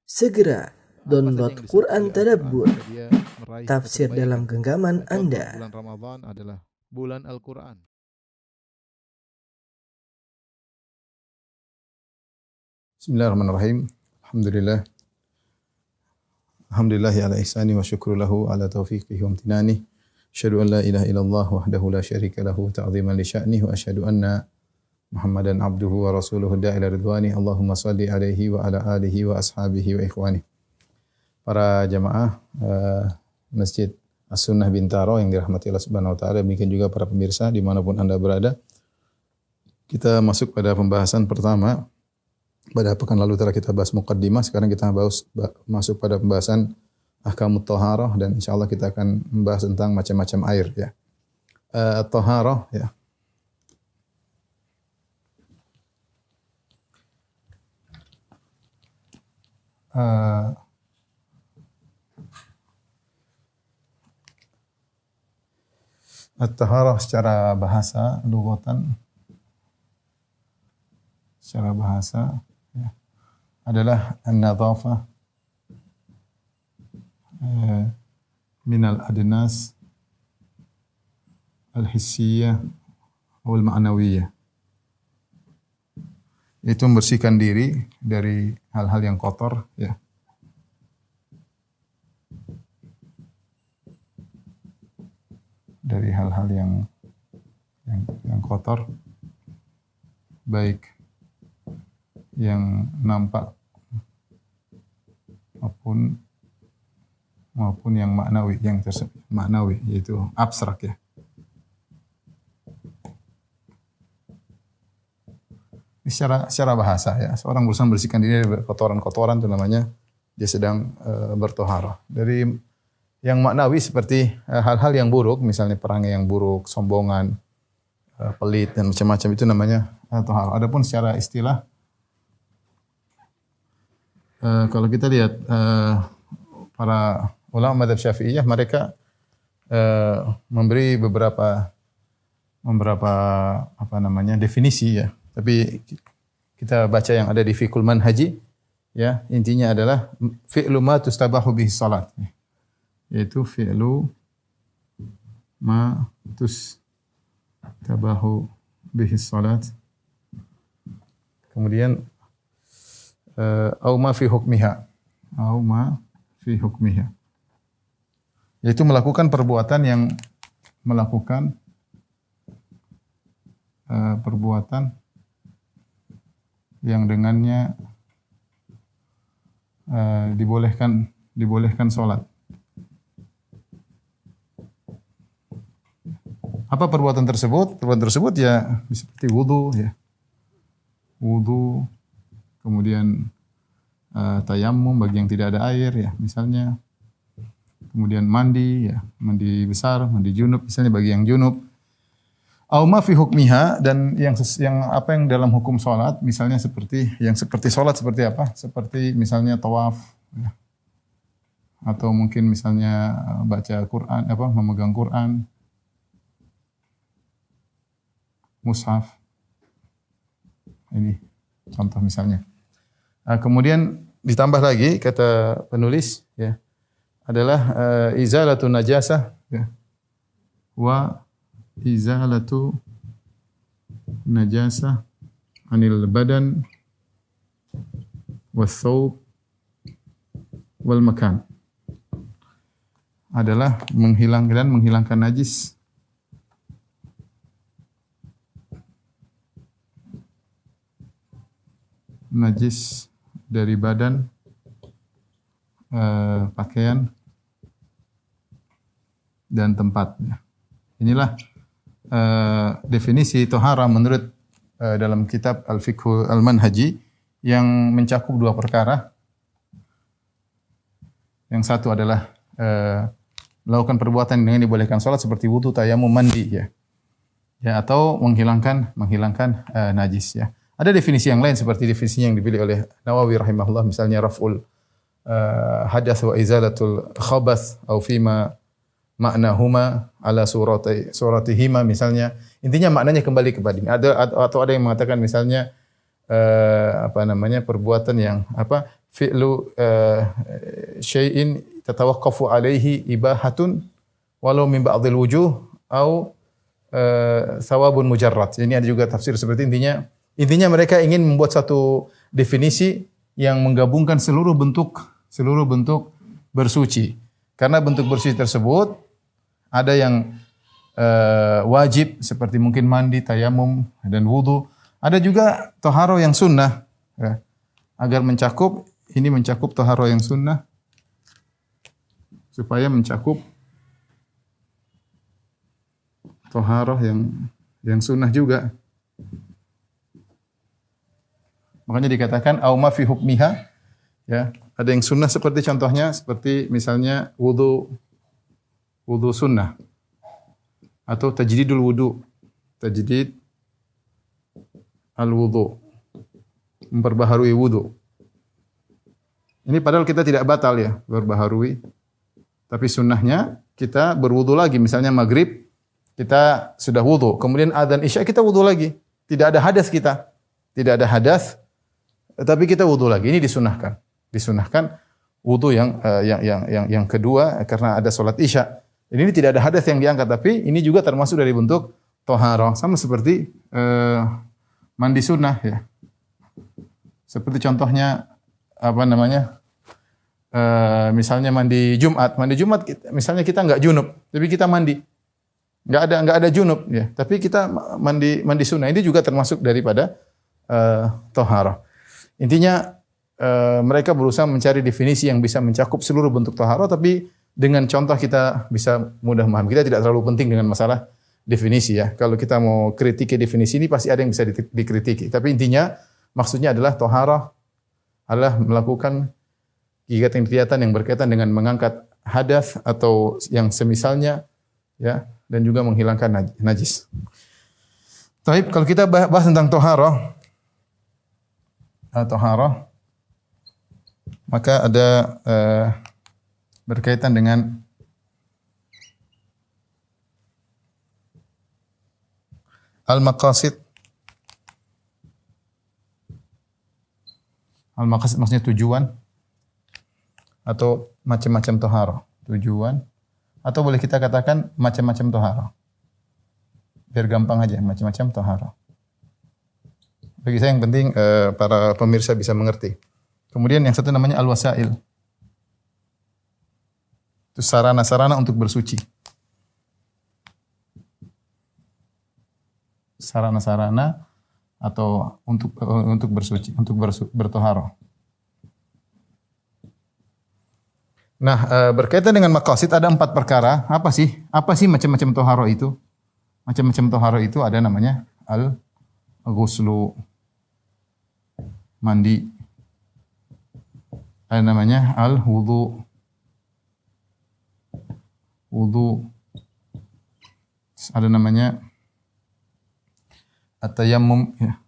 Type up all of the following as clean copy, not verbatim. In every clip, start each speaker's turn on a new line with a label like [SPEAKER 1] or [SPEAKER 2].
[SPEAKER 1] Segera download
[SPEAKER 2] Apa saja yang
[SPEAKER 1] Quran
[SPEAKER 2] disebut oleh
[SPEAKER 1] Tadabbur,
[SPEAKER 2] Al-Quran, dia meraih
[SPEAKER 1] tafsir
[SPEAKER 2] kebaikan.
[SPEAKER 1] dalam genggaman
[SPEAKER 2] Contoh,
[SPEAKER 1] Anda.
[SPEAKER 2] bulan Ramadan adalah bulan Al-Quran.
[SPEAKER 3] Bismillahirrahmanirrahim. Alhamdulillah. Alhamdulillahi ala ihsani wa syukru lahu ala taufiqihi wa amtinani. Asyhadu an la ilaha illallah wahdahu la syarika lahu ta'ziman li sya'nihi wa asyhadu anna Muhammadan abduhu wa rasuluhu da'ila ridwani. Allahumma salli alaihi wa ala alihi wa ashabihi wa ikhwani. Para jamaah Masjid As-Sunnah Bintaro yang dirahmati Allah Subhanahu wa taala, demikian juga para pemirsa dimanapun Anda berada. Kita masuk pada pembahasan pertama. Pada pekan lalu telah kita bahas muqaddimah, sekarang kita masuk pada pembahasan ahkamut thaharah dan insyaallah kita akan membahas tentang macam-macam air ya. Thaharah ya. At-taharah secara bahasa, lughatan, secara bahasa ya, adalah an-nadhafah minal adnas al-hissiyah wal ma'nawiyah. Itu membersihkan diri dari hal-hal yang kotor ya. Dari hal-hal yang kotor, baik yang nampak maupun yang maknawi, maknawi yaitu abstrak ya. Secara bahasa ya, seorang berusaha membersihkan diri dari kotoran-kotoran itu namanya dia sedang bertoharah. Dari yang maknawi seperti hal-hal yang buruk, misalnya perangai yang buruk, sombongan, pelit dan macam-macam, itu namanya toharah. Adapun secara istilah, kalau kita lihat para ulama mazhab Syafi'iyah, mereka memberi beberapa definisi ya. Tapi kita baca yang ada di Fiqhul Manhaji ya, intinya adalah fi'lu ma tustabahu bihi shalat. Yaitu fi'lu ma tustabahu bihi shalat. Kemudian au ma fi hukmiha. Au ma fi hukmiha. Yaitu melakukan perbuatan yang dengannya dibolehkan salat. Apa perbuatan tersebut? Perbuatan tersebut ya seperti wudu ya. Wudu, kemudian tayammum bagi yang tidak ada air ya, misalnya. Kemudian mandi ya, mandi besar, mandi junub misalnya bagi yang junub. Au ma fi hukmiha, dan yang apa yang dalam hukum salat, misalnya seperti salat seperti apa? Seperti misalnya tawaf ya. Atau mungkin misalnya baca Quran, memegang Quran, mushaf. Ini contoh misalnya. Kemudian ditambah lagi kata penulis ya, adalah izalatu najasah ya. Wa izalatu najasah anil badan was thawb wal makan. Adalah menghilangkan najis dari badan, pakaian dan tempat. Inilah definisi tohara menurut dalam kitab Al-Fiqh Al-Manhaji yang mencakup dua perkara. Yang satu adalah melakukan perbuatan dengan dibolehkan salat seperti wudu, tayammum, mandi ya. Ya, atau menghilangkan najis ya. Ada definisi yang lain seperti definisi yang dipilih oleh Nawawi rahimahullah, misalnya raf'ul hadath wa izalatul khabath au fima maknahuma ala suratihima misalnya. Intinya maknanya kembali kepada ini. Ada yang mengatakan misalnya perbuatan yang fi'lu syai'in tatawaqqafu alaihi ibahatun walau min ba'dil wujuh au thawabun mujarrad. Ini ada juga tafsir seperti intinya mereka ingin membuat satu definisi yang menggabungkan seluruh bentuk bersuci. Karena bentuk bersuci tersebut ada yang wajib seperti mungkin mandi, tayamum dan wudu. Ada juga toharo yang sunnah, ya. Agar mencakup toharo yang sunnah supaya mencakup toharo yang sunnah juga. Makanya dikatakan au ma fi hukmiha, ya. Ada yang sunnah seperti contohnya seperti misalnya wudu sunnah atau tajdidul wudu, tajdid al wudu, memperbaharui wudu. Ini padahal kita tidak batal ya berbaharui, tapi sunnahnya kita berwudu lagi. Misalnya maghrib kita sudah wudu, kemudian adzan isya kita wudu lagi. Tidak ada hadas kita, tidak ada hadas, tapi kita wudu lagi. Ini disunahkan wudu yang kedua karena ada salat isya. Ini tidak ada hadas yang diangkat, tapi ini juga termasuk dari bentuk toharoh, sama seperti mandi sunnah ya. Seperti contohnya misalnya mandi Jumat misalnya kita enggak junub, tapi kita mandi. Enggak ada junub ya, tapi kita mandi sunnah. Ini juga termasuk daripada toharoh. Intinya mereka berusaha mencari definisi yang bisa mencakup seluruh bentuk toharoh, tapi dengan contoh kita bisa mudah memahami. Kita tidak terlalu penting dengan masalah definisi ya. Kalau kita mau kritiki definisi ini pasti ada yang bisa dikritiki. Tapi intinya maksudnya adalah toharoh adalah melakukan kegiatan yang berkaitan dengan mengangkat hadas atau yang semisalnya ya, dan juga menghilangkan najis. Baik, kalau kita bahas tentang toharoh, maka ada berkaitan dengan al-maqasid. Al-maqasid maksudnya tujuan atau macam-macam toharoh. Tujuan atau boleh kita katakan macam-macam toharoh. Biar gampang aja, macam-macam toharoh. Bagi saya yang penting para pemirsa bisa mengerti. Kemudian yang satu namanya al-wasail. Itu sarana-sarana untuk bersuci. Sarana-sarana atau untuk bersuci, untuk bertoharoh. Nah, berkaitan dengan maqasid ada 4 perkara. Apa sih macam-macam toharoh itu? Macam-macam toharoh itu ada namanya al-ghuslu, mandi. Ada namanya al-wudu, wudu. Ada namanya at-tayammum ya.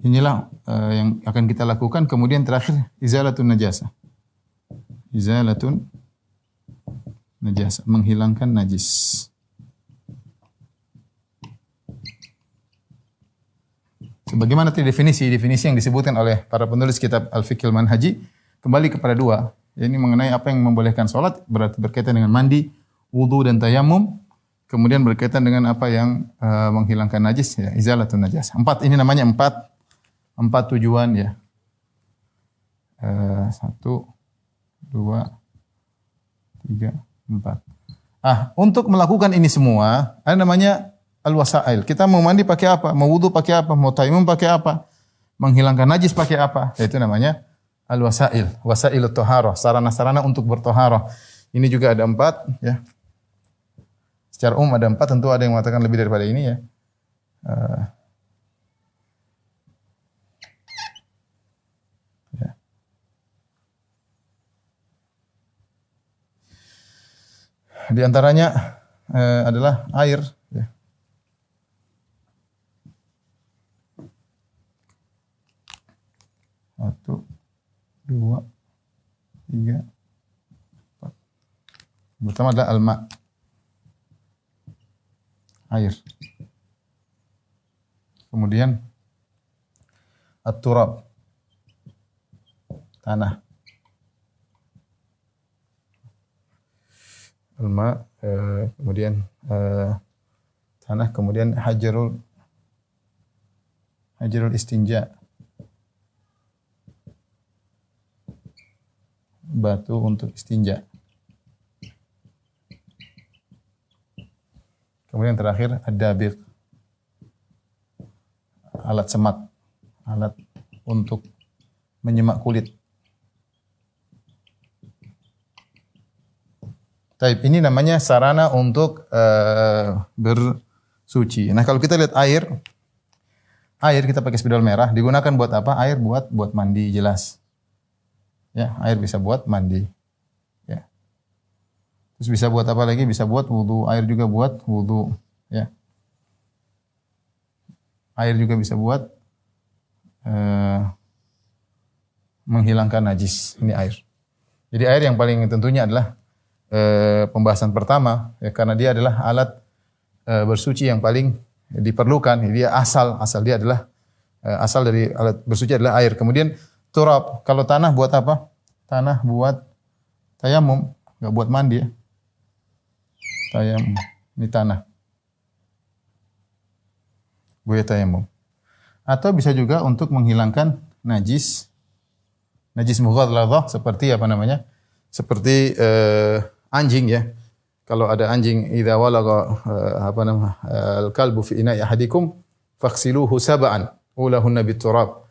[SPEAKER 3] Inilah yang akan kita lakukan. Kemudian terakhir izalatun najasah. Izalatun najasah, menghilangkan najis. Sebagaimana tadi definisi yang disebutkan oleh para penulis kitab Al-Fiqhul Manhaji, kembali kepada 2. Ini mengenai apa yang membolehkan salat, berarti berkaitan dengan mandi, wudu dan tayamum. Kemudian berkaitan dengan apa yang menghilangkan najis ya, izalatun najasah. 4 ini namanya 4 tujuan ya. 1 2 3 4. Untuk melakukan ini semua ada namanya al-wasail. Kita mau mandi pakai apa? Mau wudu pakai apa? Mau tayammum pakai apa? Menghilangkan najis pakai apa? Itu namanya al-wasail. Wasailut toharoh, sarana-sarana untuk bertoharoh. Ini juga ada 4 ya. Secara umum ada 4, tentu ada yang mengatakan lebih daripada ini ya. Di antaranya adalah air ya. Satu, 2, 3, 4. Pertama adalah al-ma, air. Kemudian at-turab, tanah. Al-ma, kemudian tanah, kemudian hajarul istinja, batu untuk istinja. Kemudian terakhir ad-dabiq, alat semak, alat untuk menyemak kulit. Taib, ini namanya sarana untuk bersuci. Nah, kalau kita lihat air kita pakai spidol merah digunakan buat apa? Air buat mandi, jelas. Ya, air bisa buat mandi. Ya. Terus bisa buat apa lagi? Bisa buat wudu. Air juga buat wudu. Ya. Air juga bisa buat menghilangkan najis. Ini air. Jadi air yang paling tentunya adalah pembahasan pertama, ya, karena dia adalah alat bersuci yang paling diperlukan. Dia asal dia adalah asal dari alat bersuci adalah air. Kemudian turab, kalau tanah buat apa? Tanah buat tayamum, enggak buat mandi ya. Tayamum, ini tanah. Buat tayamum. Atau bisa juga untuk menghilangkan najis mughalladhah, seperti apa namanya? Seperti anjing ya. Kalau ada anjing, idza walagha al-kalbu fi ina'i ahadikum faghsiluhu sab'an ulahunna bit-turab.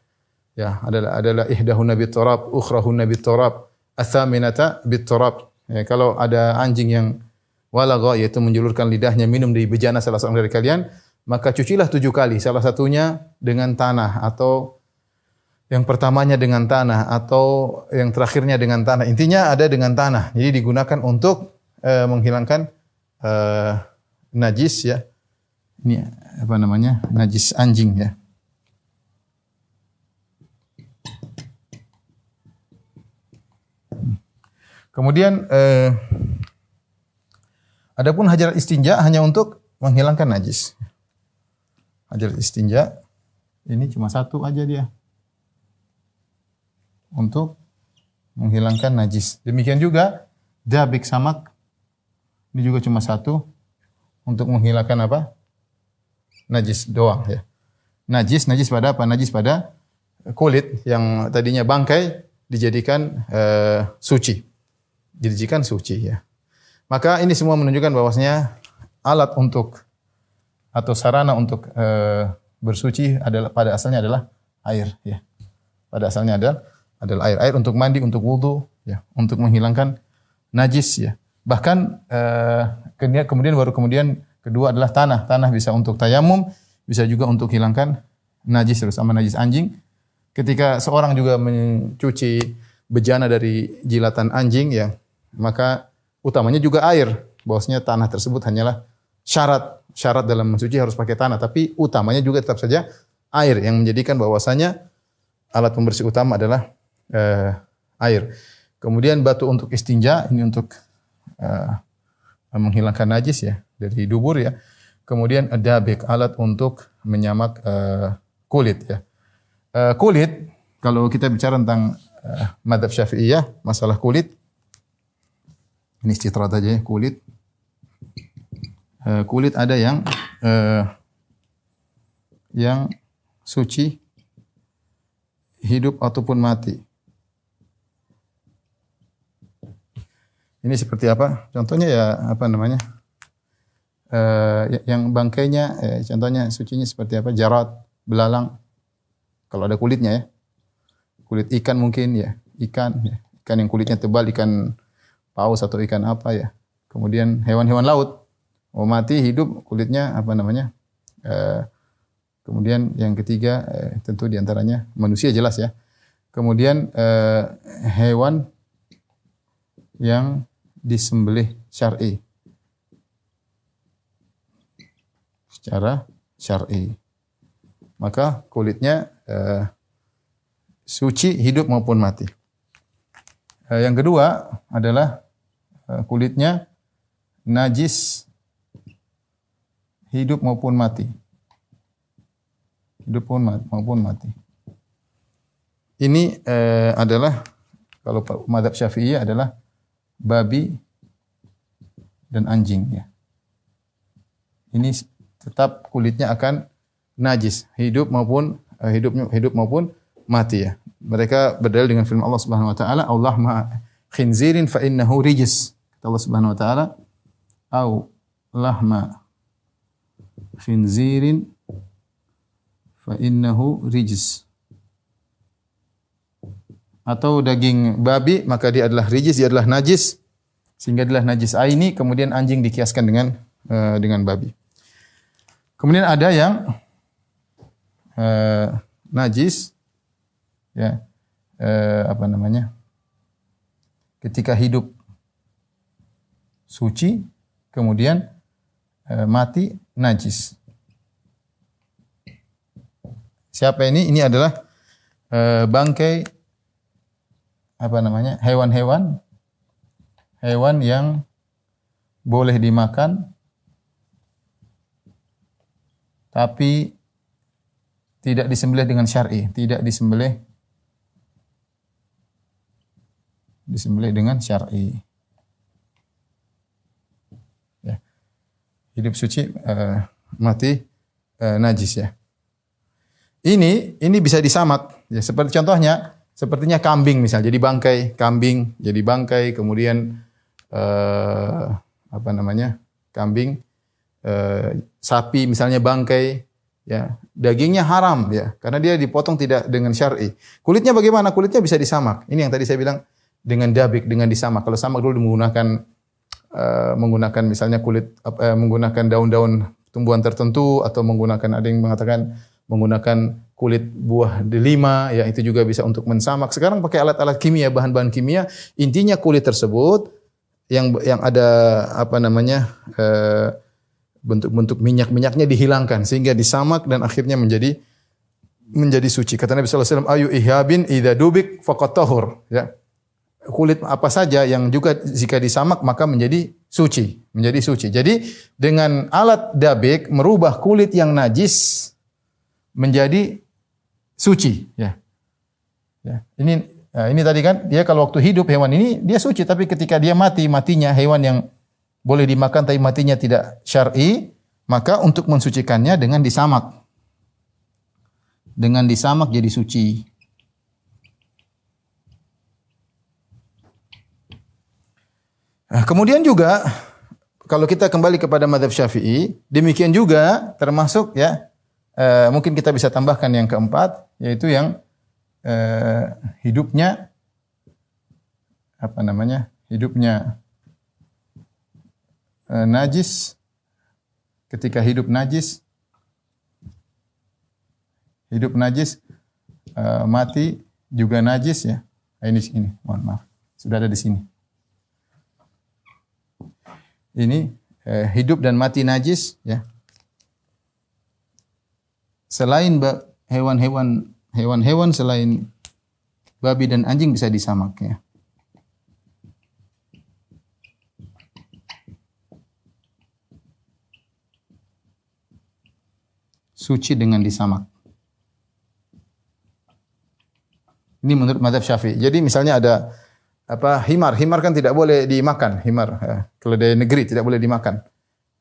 [SPEAKER 3] Ya, adalah ihdahunna bit-turab, ukhrahunna bit-turab, atsaminata bit-turab. Ya, kalau ada anjing yang walagha, yaitu menjulurkan lidahnya minum di bejana salah seorang dari kalian, maka cucilah 7 kali, salah satunya dengan tanah, atau yang pertamanya dengan tanah, atau yang terakhirnya dengan tanah. Intinya ada dengan tanah. Jadi digunakan untuk menghilangkan najis ya. Ini apa namanya? Najis anjing ya. Kemudian adapun hajar istinja hanya untuk menghilangkan najis. Hajar istinja ini cuma satu aja dia, untuk menghilangkan najis. Demikian juga dabik samak, ini juga cuma satu, untuk menghilangkan apa? Najis doang ya. Najis pada apa? Najis pada kulit yang tadinya bangkai dijadikan suci. Dijadikan suci ya. Maka ini semua menunjukkan bahwasanya alat untuk atau sarana untuk bersuci adalah pada asalnya adalah air ya. Pada asalnya adalah air untuk mandi, untuk wudu ya, untuk menghilangkan najis ya. Bahkan kemudian kedua adalah tanah. Tanah bisa untuk tayamum, bisa juga untuk hilangkan najis, terutama najis anjing. Ketika seorang juga mencuci bejana dari jilatan anjing ya, maka utamanya juga air. Bahwasanya tanah tersebut hanyalah syarat dalam mencuci harus pakai tanah, tapi utamanya juga tetap saja air, yang menjadikan bahwasanya alat pembersih utama adalah air. Kemudian batu untuk istinja, ini untuk menghilangkan najis ya dari dubur ya. Kemudian dabik, alat untuk menyamak kulit ya. Kulit, kalau kita bicara tentang mazhab Syafi'iyah, masalah kulit, ini istitrat aja ya, kulit. Kulit ada yang suci, hidup ataupun mati. Ini seperti apa? Contohnya ya apa namanya? Yang bangkainya, contohnya sucinya seperti apa? Jarat, belalang. Kalau ada kulitnya ya. Kulit ikan mungkin ya, ikan yang kulitnya tebal, ikan paus atau ikan apa ya. Kemudian hewan-hewan laut. Oh, mati, hidup, kulitnya apa namanya? Kemudian yang ketiga tentu diantaranya manusia, jelas ya. Kemudian hewan yang disembelih syar'i, secara syar'i, maka kulitnya suci, hidup maupun mati. Yang kedua adalah kulitnya najis, hidup maupun mati. hidup pun maupun mati. Ini adalah kalau mazhab Syafi'i adalah babi dan anjing ya. Ini tetap kulitnya akan najis, hidup maupun mati ya. Mereka berdalil dengan firman Allah Subhanahu wa taala, "Allah ma khinzirin fa innahu rijis." Kata Allah Subhanahu wa taala, "Au lahma khinzirin fa innahu rijis." Atau daging babi maka dia adalah rijis, dia adalah najis sehingga adalah najis aini, kemudian anjing dikiaskan dengan babi. Kemudian ada yang najis ya, ketika hidup suci, kemudian mati najis. Siapa ini? Ini adalah bangkai hewan yang boleh dimakan tapi tidak disembelih dengan syar'i, tidak disembelih dengan syar'i. Ya. Hidup suci, mati najis ya. Ini bisa disamak ya, seperti contohnya sepertinya kambing misal, jadi bangkai kambing, jadi bangkai, kemudian kambing, sapi misalnya bangkai ya, dagingnya haram ya, karena dia dipotong tidak dengan syar'i. Kulitnya bagaimana? Kulitnya bisa disamak. Ini yang tadi saya bilang dengan dabik, dengan disamak. Kalau samak dulu menggunakan misalnya menggunakan daun-daun tumbuhan tertentu, atau menggunakan, ada yang mengatakan menggunakan kulit buah delima ya, itu juga bisa untuk mensamak. Sekarang pakai alat-alat kimia, bahan-bahan kimia. Intinya kulit tersebut yang ada bentuk-bentuk minyak-minyaknya dihilangkan sehingga disamak dan akhirnya menjadi suci. Kata Nabi sallallahu alaihi wasallam, ayu ihabin idza dubik faqat tahur ya. Kulit apa saja yang juga jika disamak maka menjadi suci. Jadi dengan alat dabik merubah kulit yang najis menjadi suci ya. Ya. Ini tadi kan dia kalau waktu hidup hewan ini dia suci, tapi ketika dia matinya hewan yang boleh dimakan tapi matinya tidak syar'i, maka untuk mensucikannya dengan disamak. Dengan disamak jadi suci. Nah, kemudian juga kalau kita kembali kepada mazhab Syafi'i, demikian juga termasuk ya, mungkin kita bisa tambahkan yang keempat, yaitu yang hidupnya najis. Ketika hidup najis, mati juga najis ya. Ini mohon maaf, sudah ada di sini. Ini hidup dan mati najis ya. Selain hewan-hewan selain babi dan anjing bisa disamak ya. Suci dengan disamak. Ini menurut mazhab Syafi'i. Jadi misalnya ada himar kan tidak boleh dimakan, keledai negeri tidak boleh dimakan,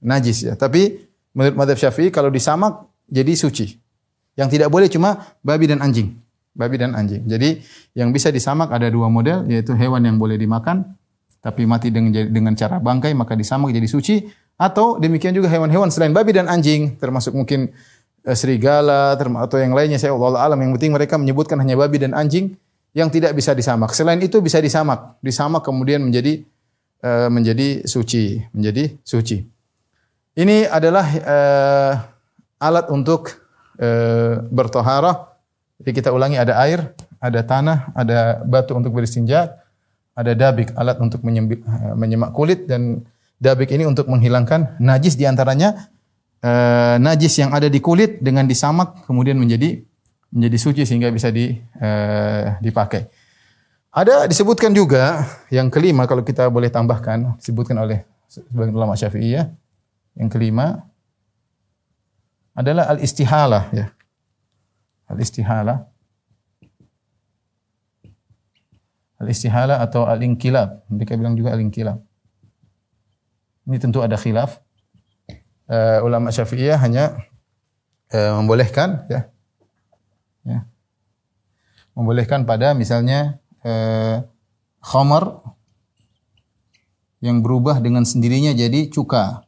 [SPEAKER 3] najis ya. Tapi menurut mazhab Syafi'i kalau disamak jadi suci. Yang tidak boleh cuma babi dan anjing. Jadi yang bisa disamak ada dua model, yaitu hewan yang boleh dimakan tapi mati dengan cara bangkai maka disamak jadi suci, atau demikian juga hewan-hewan selain babi dan anjing, termasuk mungkin serigala atau yang lainnya, saya wallahu alam, yang penting mereka menyebutkan hanya babi dan anjing yang tidak bisa disamak. Selain itu bisa disamak kemudian menjadi suci. Ini adalah alat untuk bertoharah. Jadi kita ulangi, ada air, ada tanah, ada batu untuk beristinja, ada dabik, alat untuk menyemak kulit, dan dabik ini untuk menghilangkan najis, diantaranya najis yang ada di kulit dengan disamak kemudian menjadi suci sehingga bisa dipakai. Ada disebutkan juga yang kelima, kalau kita boleh tambahkan, disebutkan oleh sebagian ulama Syafi'i ya. Yang kelima adalah al-istihalah ya. Al-istihalah. Al-istihalah atau al-inqilab. Mereka bilang juga al-inqilab. Ini tentu ada khilaf. Ulama Syafi'iyah hanya membolehkan ya. Membolehkan pada misalnya khamar yang berubah dengan sendirinya jadi cuka.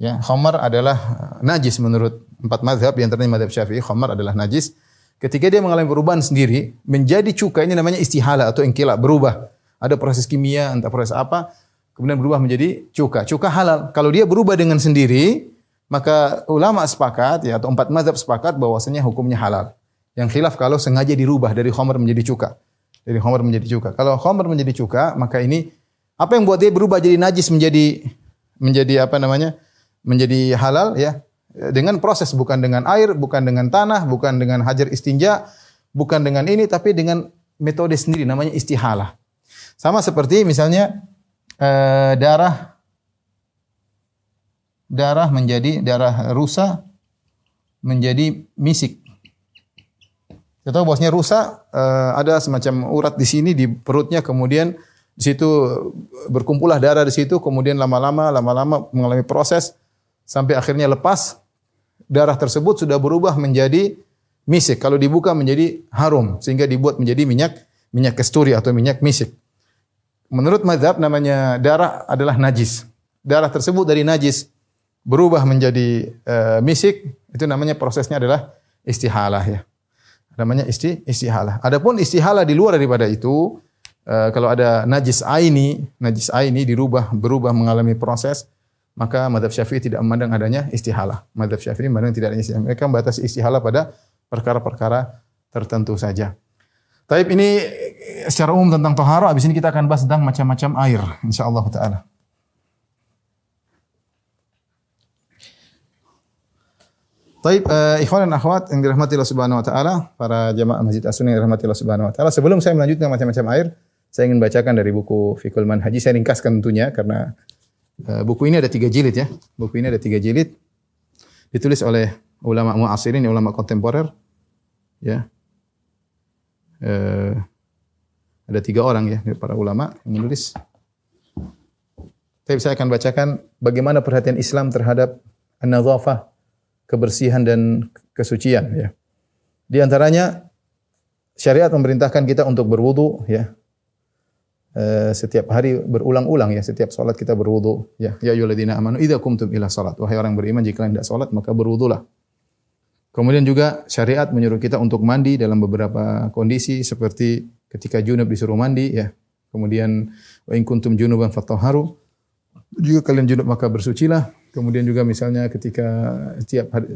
[SPEAKER 3] Ya, khamar adalah najis menurut 4 mazhab, di antaranya mazhab Syafi'i, khamar adalah najis. Ketika dia mengalami perubahan sendiri menjadi cuka, ini namanya istihala atau inqilab, berubah. Ada proses kimia, entah proses apa, kemudian berubah menjadi cuka. Cuka halal. Kalau dia berubah dengan sendiri, maka ulama sepakat ya atau 4 mazhab sepakat bahwasanya hukumnya halal. Yang khilaf kalau sengaja dirubah dari khamar menjadi cuka. Dari khamar menjadi cuka. Kalau khamar menjadi cuka, maka ini apa yang buat dia berubah jadi najis menjadi apa namanya? Menjadi halal ya, dengan proses, bukan dengan air, bukan dengan tanah, bukan dengan hajar istinja, bukan dengan ini, tapi dengan metode sendiri namanya istihalah. Sama seperti misalnya darah menjadi darah rusa menjadi misik. Kita tahu bahwasanya rusa ada semacam urat di sini di perutnya, kemudian di situ berkumpullah darah di situ, kemudian lama-lama mengalami proses sampai akhirnya lepas. Darah tersebut sudah berubah menjadi misik. Kalau dibuka menjadi harum sehingga dibuat menjadi minyak kasturi atau minyak misik. Menurut mazhab namanya darah adalah najis. Darah tersebut dari najis berubah menjadi misik, itu namanya prosesnya adalah istihalah ya. Namanya istihalah. Adapun istihalah di luar daripada itu, kalau ada najis aini berubah mengalami proses, maka mazhab Syafi'i tidak memandang adanya istihalah. Mazhab Syafi'i memandang tidak adanya istihalah. Mereka membatasi istihalah pada perkara-perkara tertentu saja. Taib, ini secara umum tentang taharah. Habis ini kita akan bahas tentang macam-macam air, insyaallah taala. Taib, ikhwan dan akhwat yang dirahmati Allah Subhanahu wa taala, para jamaah Masjid As-Sunnah yang dirahmati Allah Subhanahu wa taala. Sebelum saya melanjutkan macam-macam air, saya ingin bacakan dari buku Fiqhul Manhaji. Saya ringkaskan tentunya karena buku ini ada 3 jilid ya. Buku ini ada 3 jilid. Ditulis oleh ulama mu'asirin, ulama kontemporer. Ya. Ada 3 orang ya, para ulama yang menulis. Tapi saya akan bacakan bagaimana perhatian Islam terhadap an-nadhafah, kebersihan dan kesucian ya. Di antaranya syariat memerintahkan kita untuk berwudu ya. Setiap hari berulang-ulang ya, setiap salat kita berwudu ya. Ya ayyuhalladzina amanu idza qumtum ila salat, wahai orang beriman jika kalian hendak salat maka berwudulah. Kemudian juga syariat menyuruh kita untuk mandi dalam beberapa kondisi, seperti ketika junub disuruh mandi ya. Kemudian wa in kuntum junuban fatahharu, jika kalian junub maka bersucilah. Kemudian juga misalnya ketika setiap hari,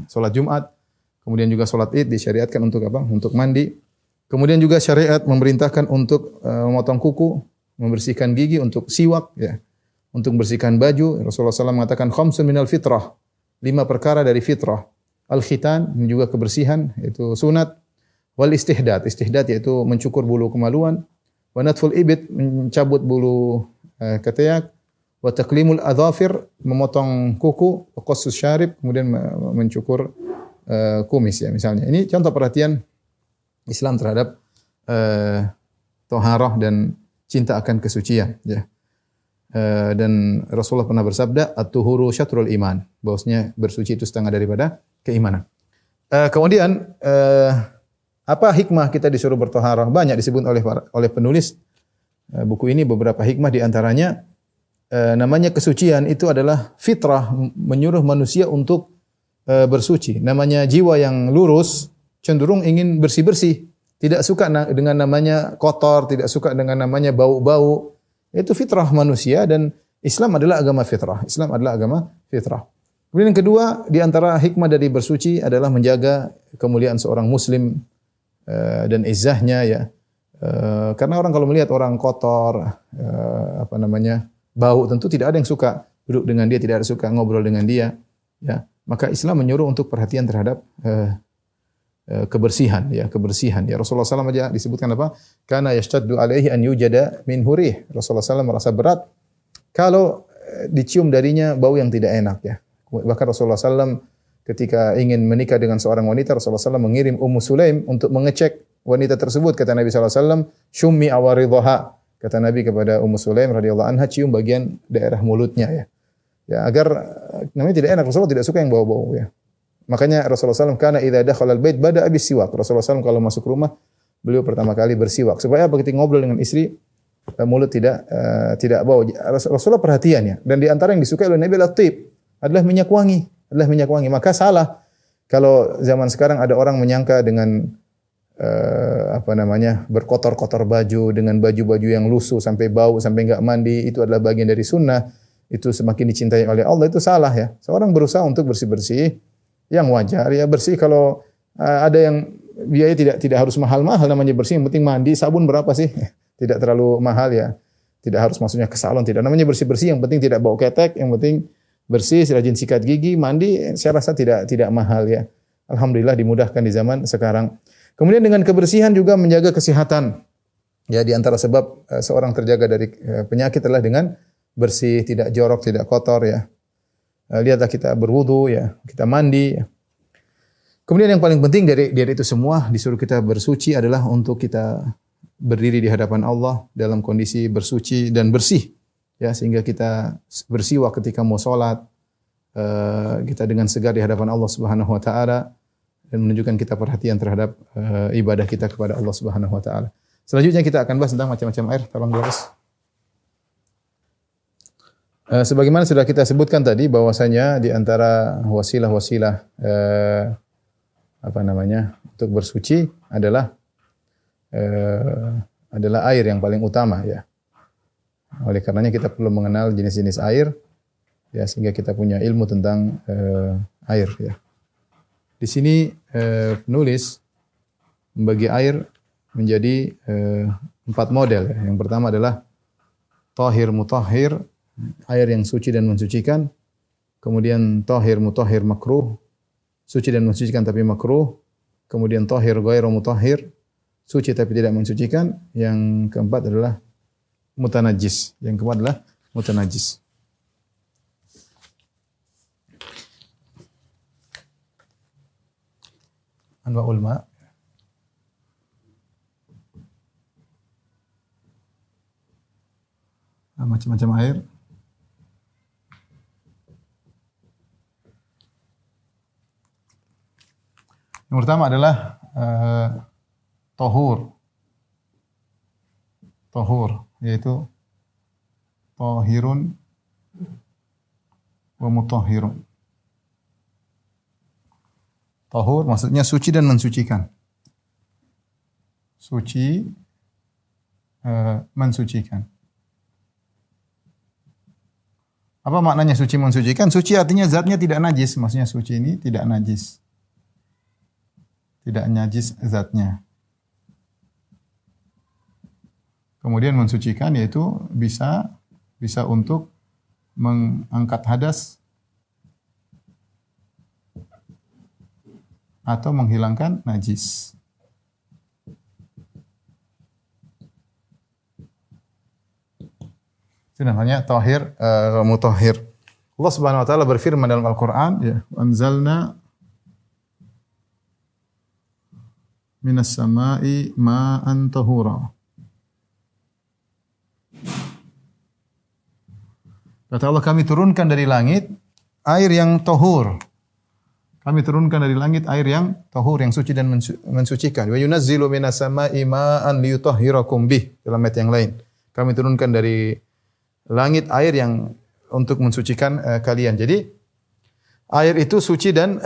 [SPEAKER 3] salat Jumat, kemudian juga salat Id disyariatkan untuk apa? Untuk mandi. Kemudian juga syariat memerintahkan untuk memotong kuku, membersihkan gigi, untuk siwak ya. Untuk membersihkan baju, Rasulullah SAW mengatakan khamsun minal fitrah. 5 perkara dari fitrah. Al-khitan, ini juga kebersihan, itu sunat. Wal istihdad, istihdad yaitu mencukur bulu kemaluan. Wa natful ibit, mencabut bulu ketiak. Wa taqlimul adhafir, memotong kuku. Wa qassus syarib, kemudian mencukur kumis ya misalnya. Ini contoh perhatian Islam terhadap toharah dan cinta akan kesucian ya. Dan Rasulullah pernah bersabda at-tuhuru syatrul iman, bahwasanya bersuci itu setengah daripada keimanan. Kemudian apa hikmah kita disuruh bertoharah? Banyak disebut oleh penulis buku ini, beberapa hikmah di antaranya namanya kesucian itu adalah fitrah, menyuruh manusia untuk bersuci. Namanya jiwa yang lurus cenderung ingin bersih-bersih, tidak suka dengan namanya kotor, tidak suka dengan namanya bau-bau. Itu fitrah manusia dan Islam adalah agama fitrah. Islam adalah agama fitrah. Kemudian yang kedua, di antara hikmah dari bersuci adalah menjaga kemuliaan seorang muslim dan izzahnya ya. Karena orang kalau melihat orang kotor, bau, tentu tidak ada yang suka duduk dengan dia, tidak ada yang suka ngobrol dengan dia ya. Maka Islam menyuruh untuk perhatian terhadap kebersihan ya. Rasulullah SAW aja disebutkan apa? Karena yashtaddu alaihi an yujada min hurih. Rasulullah SAW merasa berat kalau dicium darinya bau yang tidak enak ya. Bahkan Rasulullah SAW ketika ingin menikah dengan seorang wanita, Rasulullah SAW mengirim Ummu Sulaim untuk mengecek wanita tersebut. Kata Nabi SAW, "Syummi awaridhaha." Kata Nabi kepada Ummu Sulaim radhiyallahu anha, cium bagian daerah mulutnya ya. Ya, agar namanya tidak enak. Rasulullah tidak suka yang bau-bau ya. Makanya Rasulullah SAW kana idza dakhala al-bait bada'a bis-siwak. Rasulullah SAW kalau masuk rumah, beliau pertama kali bersiwak. Supaya apa? Ketika ngobrol dengan istri, mulut tidak bau. Rasulullah perhatian ya. Dan di antara yang disukai oleh Nabi adalah tib, adalah minyak wangi, Maka salah kalau zaman sekarang ada orang menyangka dengan berkotor-kotor baju, dengan baju-baju yang lusuh sampai bau, sampai enggak mandi, itu adalah bagian dari sunnah, itu semakin dicintai oleh Allah, itu salah ya. Seorang berusaha untuk bersih-bersih yang wajar ya, bersih kalau ada yang biaya tidak harus mahal-mahal, namanya bersih, yang penting mandi, sabun berapa sih? Tidak terlalu mahal ya. Tidak harus maksudnya ke salon, tidak. Namanya bersih-bersih, yang penting tidak bau ketek, yang penting bersih, rajin sikat gigi, mandi, saya rasa tidak mahal ya. Alhamdulillah dimudahkan di zaman sekarang. Kemudian dengan kebersihan juga menjaga kesehatan. Ya, di antara sebab seorang terjaga dari penyakit adalah dengan bersih, tidak jorok, tidak kotor ya. Lihatlah kita berwudu ya, kita mandi ya. Kemudian yang paling penting dari itu semua disuruh kita bersuci adalah untuk kita berdiri di hadapan Allah dalam kondisi bersuci dan bersih ya, sehingga kita bersiwak ketika mau salat, kita dengan segar di hadapan Allah Subhanahu wa taala dan menunjukkan kita perhatian terhadap ibadah kita kepada Allah Subhanahu wa taala. Selanjutnya kita akan bahas tentang macam-macam air. Tolong Bagus. Sebagaimana sudah kita sebutkan tadi bahwasanya di antara wasilah-wasilah untuk bersuci adalah air yang paling utama ya. Oleh karenanya kita perlu mengenal jenis-jenis air ya, sehingga kita punya ilmu tentang air ya. Di sini penulis membagi air menjadi 4 model ya. Yang pertama adalah tahir mutahhir, air yang suci dan mensucikan. Kemudian tahir mutahhir makruh, suci dan mensucikan tapi makruh. Kemudian tahir ghairu mutahhir, suci tapi tidak mensucikan. Yang keempat adalah mutanajjis. Anwa'ul ma'. Macam-macam air. Yang pertama adalah tahur, yaitu tahirun wa mutahhirun. Tahur maksudnya suci dan mensucikan. Suci, mensucikan. Apa maknanya suci mensucikan? Suci artinya zatnya tidak najis. Maksudnya suci ini tidak najis. Tidak najis zatnya. Kemudian mensucikan yaitu bisa untuk mengangkat hadas atau menghilangkan najis. Itu namanya tahir mutahhir. Allah Subhanahu wa taala berfirman dalam Al-Qur'an ya, anzalna minas sama'i ma'an tahura. Kata Allah, kami turunkan dari langit air yang tahur. Kami turunkan dari langit air yang tahur, yang suci dan mensucikan. Wa yunazzilu minas sama'i ma'an liyutahhirakum bih. Dalam ayat yang lain. Kami turunkan dari langit air yang untuk mensucikan kalian. Jadi air itu suci dan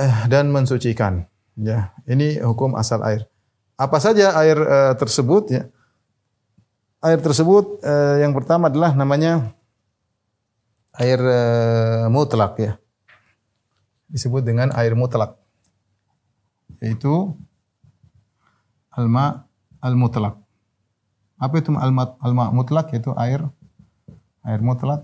[SPEAKER 3] mensucikan. Ya, ini hukum asal air. Apa saja air tersebut ya? Air tersebut yang pertama adalah namanya air mutlak ya. Disebut dengan air mutlak. Yaitu al-ma' al-mutlak. Apa itu al-ma' mutlak? Yaitu air mutlak.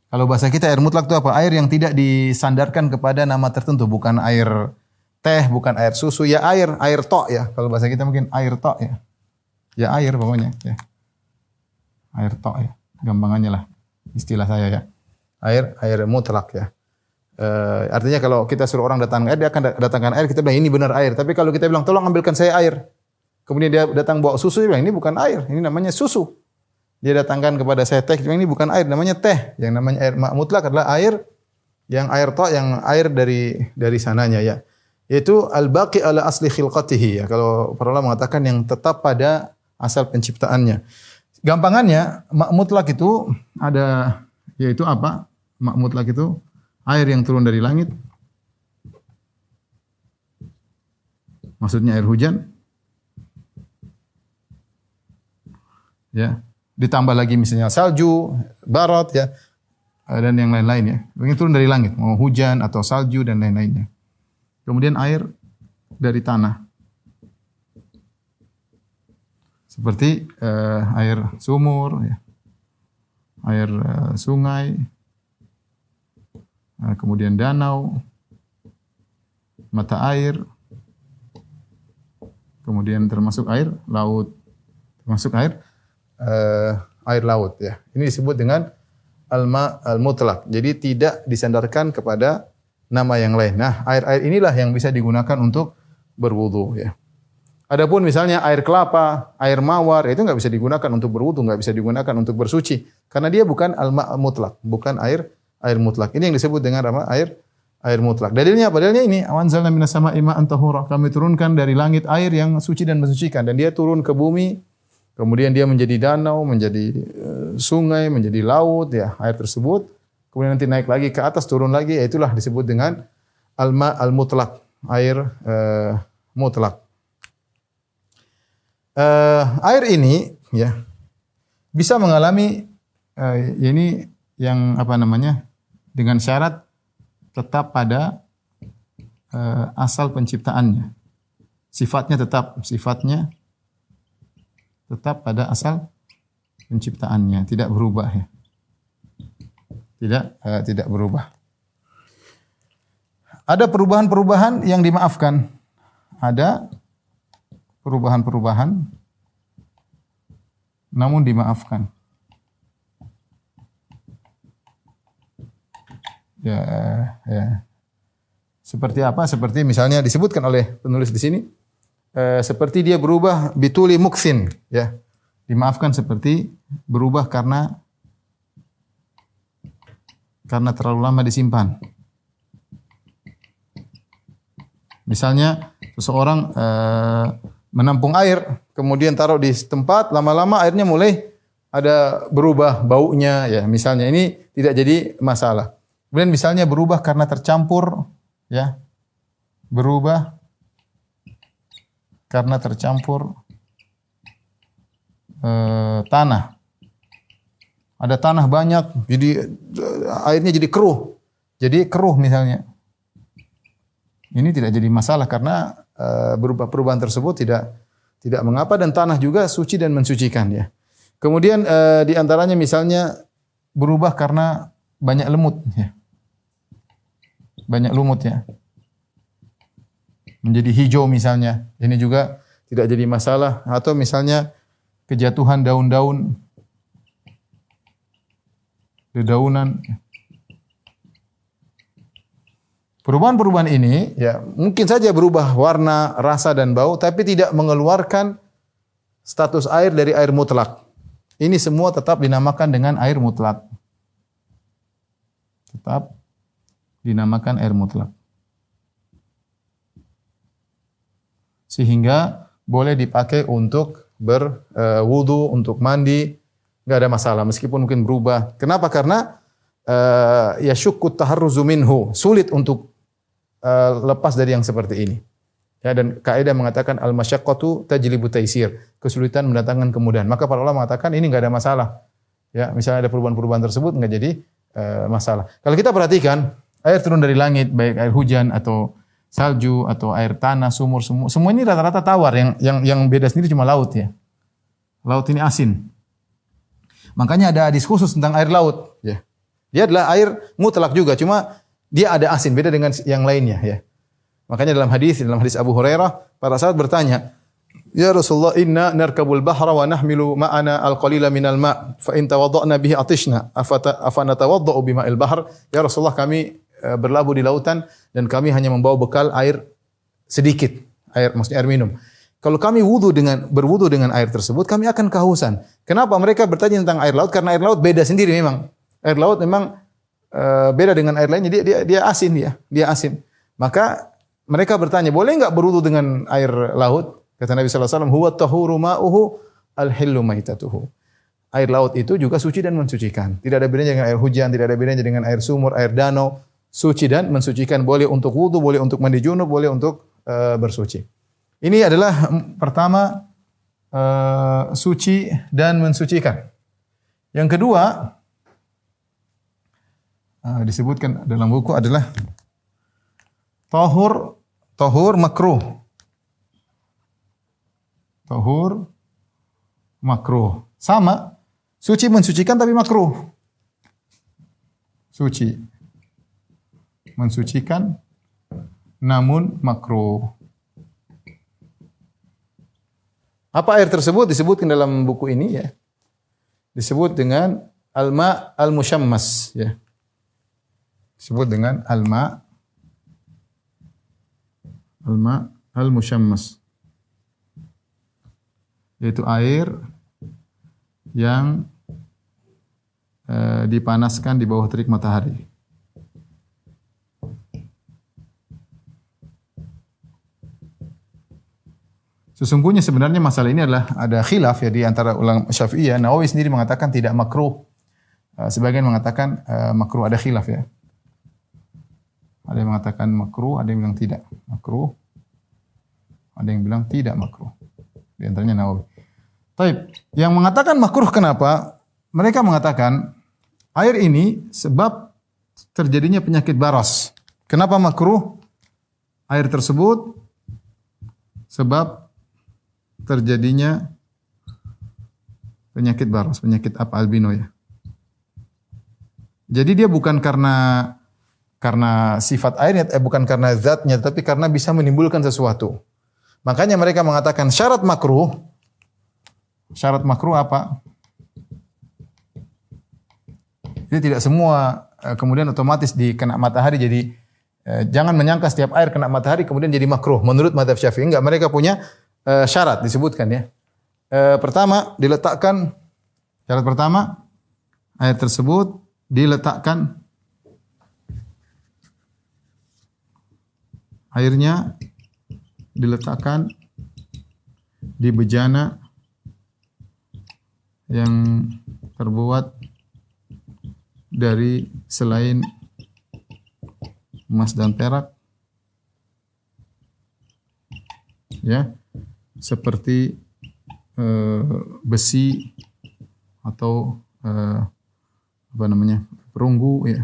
[SPEAKER 3] Kalau bahasa kita air mutlak itu apa? Air yang tidak disandarkan kepada nama tertentu, bukan air teh, bukan air susu, ya air tok ya. Kalau bahasa kita mungkin air tok ya. Ya air pokoknya ya. Air tok ya. Gampangannya lah istilah saya ya. Air mutlak ya. Artinya kalau kita suruh orang datang air, dia akan datangkan air, kita bilang ini benar air. Tapi kalau kita bilang tolong ambilkan saya air, kemudian dia datang bawa susu, dia bilang ini bukan air, ini namanya susu. Dia datangkan kepada saya teh, dia bilang ini bukan air, namanya teh. Yang namanya air mutlak adalah air yang air dari sananya ya. Yaitu al-baqi ala asli khilqatihi ya. Kalau para ulama mengatakan yang tetap pada asal penciptaannya. Gampangannya mak mutlak itu ada, yaitu apa? Mak mutlak itu air yang turun dari langit. Maksudnya air hujan. Ya. Ditambah lagi misalnya salju, barat ya, dan yang lain-lain ya. Yang turun dari langit, mau hujan atau salju dan lain-lainnya. Kemudian air dari tanah. Seperti air sumur, ya. Air sungai, kemudian danau, mata air, kemudian termasuk air laut, termasuk air laut ya. Ini disebut dengan al-ma al-mutlaq. Jadi tidak disandarkan kepada nama yang lain. Nah, air-air inilah yang bisa digunakan untuk berwudu ya. Adapun misalnya air kelapa, air mawar, itu enggak bisa digunakan untuk berwudu, enggak bisa digunakan untuk bersuci karena dia bukan al-ma mutlaq, bukan air mutlak. Ini yang disebut dengan apa? Air mutlak. Dalilnya apa? Dalilnya ini, awanzalna minas sama'i ma'an tahura. Kami turunkan dari langit air yang suci dan mensucikan, dan dia turun ke bumi. Kemudian dia menjadi danau, menjadi sungai, menjadi laut ya, air tersebut. Kemudian nanti naik lagi ke atas, turun lagi, ya itulah disebut dengan al-ma al-mutlaq, air mutlak. Air ini ya bisa mengalami ini yang apa namanya? Dengan syarat tetap pada asal penciptaannya. Sifatnya tetap pada asal penciptaannya, tidak berubah ya. Tidak berubah. Ada perubahan-perubahan yang dimaafkan. Ada perubahan-perubahan namun dimaafkan. Ya. Seperti apa? Seperti misalnya disebutkan oleh penulis di sini, seperti dia berubah bituli muksin, ya. Dimaafkan seperti berubah karena terlalu lama disimpan. Misalnya seseorang menampung air, kemudian taruh di tempat, lama-lama airnya mulai ada berubah baunya, ya. Misalnya ini tidak jadi masalah. Kemudian misalnya berubah karena tercampur, ya. Berubah karena tercampur tanah. Ada tanah banyak, jadi airnya jadi keruh. Jadi keruh misalnya. Ini tidak jadi masalah karena berubah perubahan tersebut tidak mengapa, dan tanah juga suci dan mensucikan ya. Kemudian di antaranya misalnya berubah karena banyak lemut ya. Banyak lumut ya. Menjadi hijau misalnya. Ini juga tidak jadi masalah, atau misalnya kejatuhan daun-daun, dedaunan. Perubahan-perubahan ini ya mungkin saja berubah warna, rasa dan bau, tapi tidak mengeluarkan status air dari air mutlak. Ini semua tetap dinamakan dengan air mutlak. Tetap dinamakan air mutlak. Sehingga boleh dipakai untuk berwudu, untuk mandi, enggak ada masalah meskipun mungkin berubah. Kenapa? Karena ya syukkut taharruzu minhu, sulit untuk lepas dari yang seperti ini. Ya, dan kaidah mengatakan al-masyaqqatu tajlibu taisir, kesulitan mendatangkan kemudahan. Maka para ulama mengatakan ini enggak ada masalah. Ya, misalnya ada perubahan-perubahan tersebut enggak jadi masalah. Kalau kita perhatikan air turun dari langit, baik air hujan atau salju atau air tanah, sumur, semua ini rata-rata tawar. Yang beda sendiri cuma laut ya. Laut ini asin. Makanya ada hadis khusus tentang air laut. Ya. Dia adalah air mutlak juga, cuma dia ada asin, beda dengan yang lainnya. Ya. Makanya dalam hadis Abu Hurairah, para sahabat bertanya, Ya Rasulullah, inna narkabul bahra wa nahmilu ma'ana al-qalila minal ma' fa in tawadda'na bihi atishna afanatawadda'u bima'il bahr. Ya Rasulullah, kami berlabuh di lautan dan kami hanya membawa bekal air sedikit, maksudnya air minum. Kalau kami berwudu dengan air tersebut, kami akan kehausan. Kenapa mereka bertanya tentang air laut? Karena air laut beda sendiri memang. Air laut memang beda dengan air lainnya. Dia asin ya, dia asin. Maka mereka bertanya, boleh enggak berwudu dengan air laut? Kata Nabi sallallahu alaihi wasallam, "Huwa tahuru ma'uhu al-hillu maitatuhu." Air laut itu juga suci dan mensucikan. Tidak ada bedanya dengan air hujan, tidak ada bedanya dengan air sumur, air danau. Suci dan mensucikan. Boleh untuk wudu, boleh untuk mandi junub, boleh untuk bersuci. Ini adalah pertama suci dan mensucikan. Yang kedua disebutkan dalam buku adalah tahur makruh. Tahur makruh. Sama, suci mensucikan tapi makruh. Suci mensucikan namun makruh. Apa air tersebut? Disebutkan dalam buku ini ya. Disebut dengan al-ma' al-musyammas ya. Disebut dengan al-ma' al-musyammas. Yaitu air yang dipanaskan di bawah terik matahari. Sesungguhnya sebenarnya masalah ini adalah ada khilaf ya di antara ulama Syafi'iyah. Nawawi sendiri mengatakan tidak makruh. Sebagian mengatakan makruh, ada khilaf ya. Ada yang mengatakan makruh, ada yang bilang tidak makruh. Ada yang bilang tidak makruh. Di antaranya Nawawi. Taib, yang mengatakan makruh kenapa? Mereka mengatakan air ini sebab terjadinya penyakit baras. Kenapa makruh? Air tersebut sebab terjadinya penyakit baras, penyakit apa albino ya. Jadi dia bukan karena sifat airnya, bukan karena zatnya, tapi karena bisa menimbulkan sesuatu. Makanya mereka mengatakan syarat makruh apa? Jadi tidak semua kemudian otomatis dikena matahari jadi jangan menyangka setiap air kena matahari kemudian jadi makruh. Menurut mazhab Syafi'i enggak, mereka punya syarat disebutkan ya. Pertama diletakkan, syarat pertama air tersebut diletakkan, airnya diletakkan di bejana yang terbuat dari selain emas dan perak ya, seperti besi atau perunggu ya.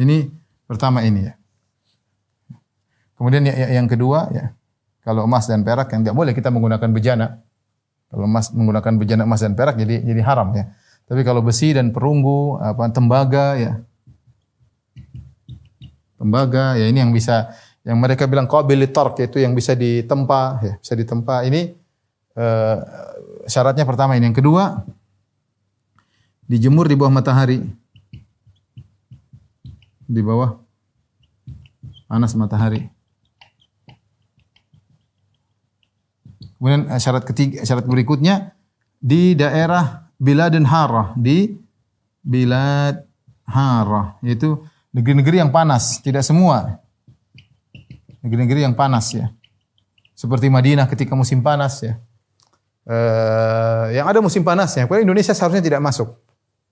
[SPEAKER 3] Ini pertama ini ya. Kemudian yang kedua ya, kalau emas dan perak yang tidak boleh kita menggunakan bejana. Kalau menggunakan bejana emas dan perak jadi haram ya. Tapi kalau besi dan perunggu, tembaga ya. Tembaga ya, ini yang bisa, yang mereka bilang qabil litark, yaitu yang bisa ditempa ya, bisa ditempa. Ini syaratnya pertama ini. Yang kedua, dijemur di bawah matahari. Di bawah panas matahari. Kemudian syarat berikutnya di daerah biladun harah, di bilad harah, yaitu negeri-negeri yang panas, tidak semua. Negeri-negeri yang panas ya. Seperti Madinah ketika musim panas ya. Yang ada musim panasnya, padahal Indonesia seharusnya tidak masuk.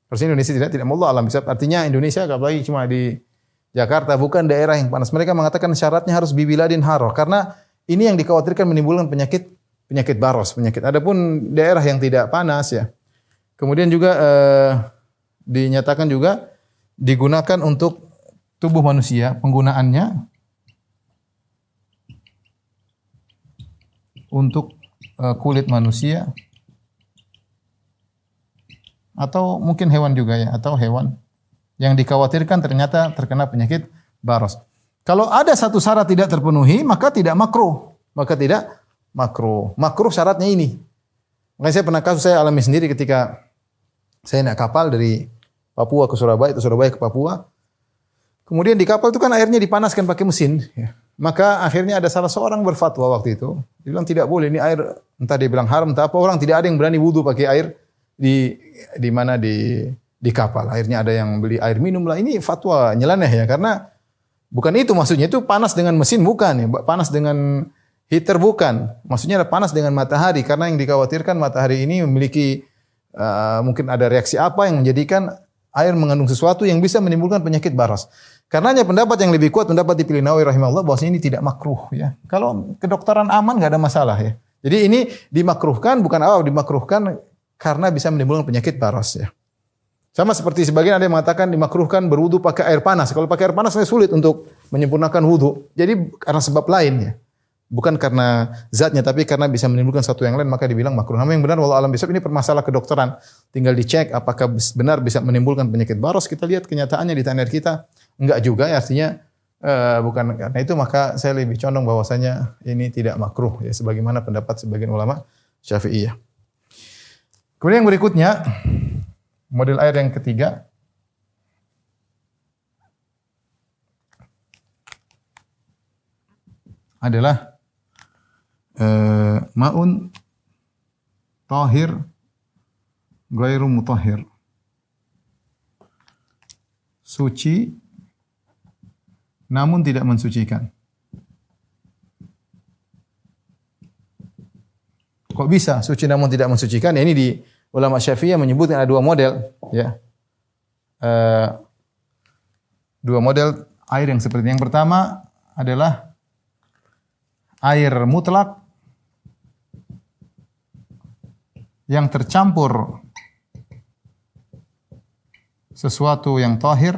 [SPEAKER 3] Harusnya Indonesia tidak Allah alam bisa. Artinya Indonesia apalagi cuma di Jakarta bukan daerah yang panas. Mereka mengatakan syaratnya harus bibiladin harah karena ini yang dikhawatirkan menimbulkan penyakit baros, penyakit. Adapun daerah yang tidak panas ya. Kemudian juga dinyatakan juga digunakan untuk tubuh manusia, penggunaannya untuk kulit manusia atau mungkin hewan juga ya, atau hewan yang dikhawatirkan ternyata terkena penyakit baros. Kalau ada satu syarat tidak terpenuhi, maka tidak makruh. Maka tidak makruh. Makruh syaratnya ini. Makanya saya pernah kasus saya alami sendiri ketika saya naik kapal dari Papua ke Surabaya, atau Surabaya ke Papua. Kemudian di kapal itu kan airnya dipanaskan pakai mesin. Ya. Maka akhirnya ada salah seorang berfatwa waktu itu. Dia bilang tidak boleh, ini air, entah dia bilang haram, entah apa, orang tidak ada yang berani wudu pakai air di mana di kapal. Akhirnya ada yang beli air minum lah. Ini fatwa nyeleneh ya, karena bukan itu maksudnya, itu panas dengan mesin bukan ya, panas dengan heater bukan. Maksudnya ada panas dengan matahari, karena yang dikhawatirkan matahari ini memiliki mungkin ada reaksi apa yang menjadikan air mengandung sesuatu yang bisa menimbulkan penyakit baras. Karenanya pendapat yang lebih kuat, pendapat Ibnu Nawawi rahimahullah, bahwasanya ini tidak makruh ya. Kalau kedokteran aman enggak ada masalah ya. Jadi ini dimakruhkan bukan apa, dimakruhkan karena bisa menimbulkan penyakit baras ya. Sama seperti sebagian ada yang mengatakan dimakruhkan berwudu pakai air panas. Kalau pakai air panas sulit untuk menyempurnakan wudu. Jadi karena sebab lain ya. Bukan karena zatnya, tapi karena bisa menimbulkan satu yang lain, maka dibilang makruh. Namun yang benar, wallahu alam bisawab, ini permasalah kedokteran. Tinggal dicek apakah benar bisa menimbulkan penyakit baros. Kita lihat kenyataannya di tanah air kita, enggak juga ya, artinya bukan karena itu, maka saya lebih condong bahwasanya ini tidak makruh ya, sebagaimana pendapat sebagian ulama Syafi'iyah. Kemudian yang berikutnya, model air yang ketiga adalah ma'un tahir ghairu mutahhir. Suci namun tidak mensucikan. Kok bisa suci namun tidak mensucikan? Ya, ini di ulama Syafi'iyah menyebutkan ada dua model ya. Dua model air yang seperti ini. Yang pertama adalah air mutlak yang tercampur sesuatu yang tahir,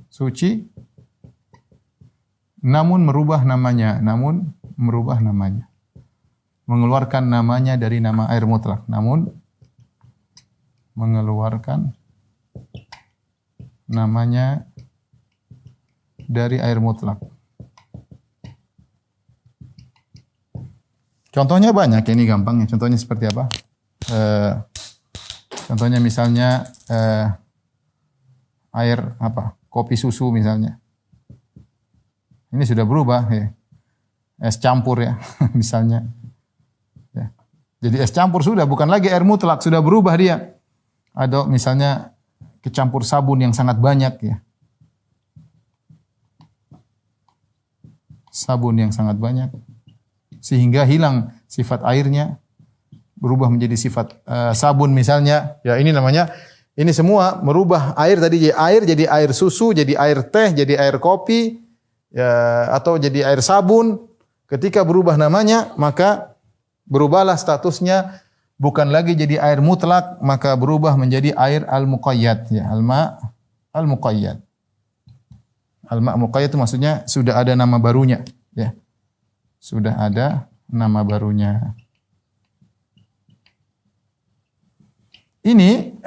[SPEAKER 3] suci, namun merubah namanya, mengeluarkan namanya dari nama air mutlak, namun mengeluarkan namanya dari air mutlak. Contohnya banyak, ini gampang ya. Contohnya seperti apa? Contohnya misalnya air apa? Kopi susu misalnya. Ini sudah berubah ya. Es campur ya, misalnya. Ya. Jadi es campur sudah bukan lagi air mutlak, sudah berubah dia. Ada misalnya kecampur sabun yang sangat banyak ya. Sabun yang sangat banyak sehingga hilang sifat airnya, berubah menjadi sifat sabun misalnya. Ya, ini namanya, ini semua merubah air tadi jadi air susu, jadi air teh, jadi air kopi ya, atau jadi air sabun. Ketika berubah namanya, maka berubahlah statusnya, bukan lagi jadi air mutlak, maka berubah menjadi air al-muqayyad ya, al-ma al-muqayyad. Al-ma' muqayyad itu maksudnya sudah ada nama barunya ya. Sudah ada nama barunya. Ini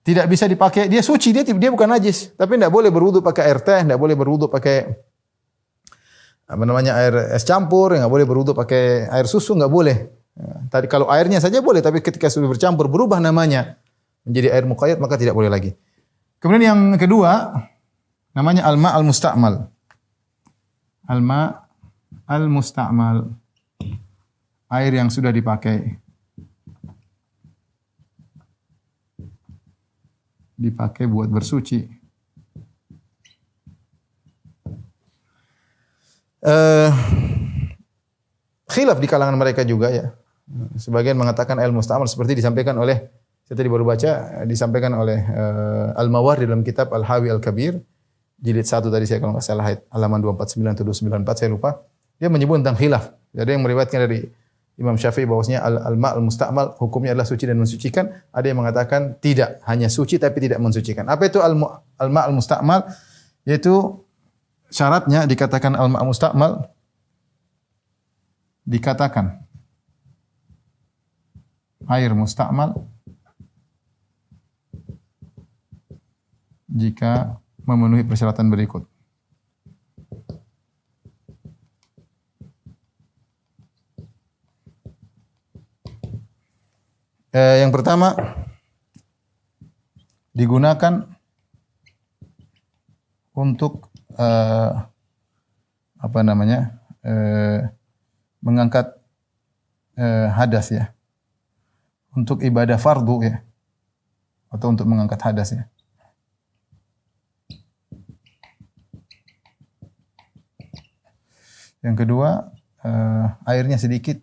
[SPEAKER 3] tidak bisa dipakai, dia suci, dia bukan najis, tapi tidak boleh berwudu pakai air teh, tidak boleh berwudu pakai apa namanya air es campur, nggak boleh berwudu pakai air susu, nggak boleh. Tadi kalau airnya saja boleh, tapi ketika sudah bercampur berubah namanya menjadi air muqayyad, maka tidak boleh lagi. Kemudian yang kedua namanya al-ma' al-musta'mal. Al-ma' al-musta'mal. Air yang sudah dipakai. Dipakai buat bersuci. Khilaf di kalangan mereka juga ya. Sebagian mengatakan air musta'mal seperti disampaikan oleh, saya tadi baru baca, disampaikan oleh Al-Mawardi dalam kitab Al-Hawi Al-Kabir. Jilid 1 tadi saya kalau enggak salah halaman 249 atau 294 saya lupa. Dia menyebut tentang khilaf. Ada yang meriwayatkan dari Imam Syafi'i bahwasanya al-ma' al-musta'mal hukumnya adalah suci dan mensucikan. Ada yang mengatakan tidak, hanya suci tapi tidak mensucikan. Apa itu al-ma' al-musta'mal? Yaitu syaratnya dikatakan al-ma' al-musta'mal, dikatakan air musta'mal jika memenuhi persyaratan berikut. Yang pertama digunakan untuk mengangkat hadas ya. Untuk ibadah fardu ya. Atau untuk mengangkat hadas ya. Yang kedua, airnya sedikit.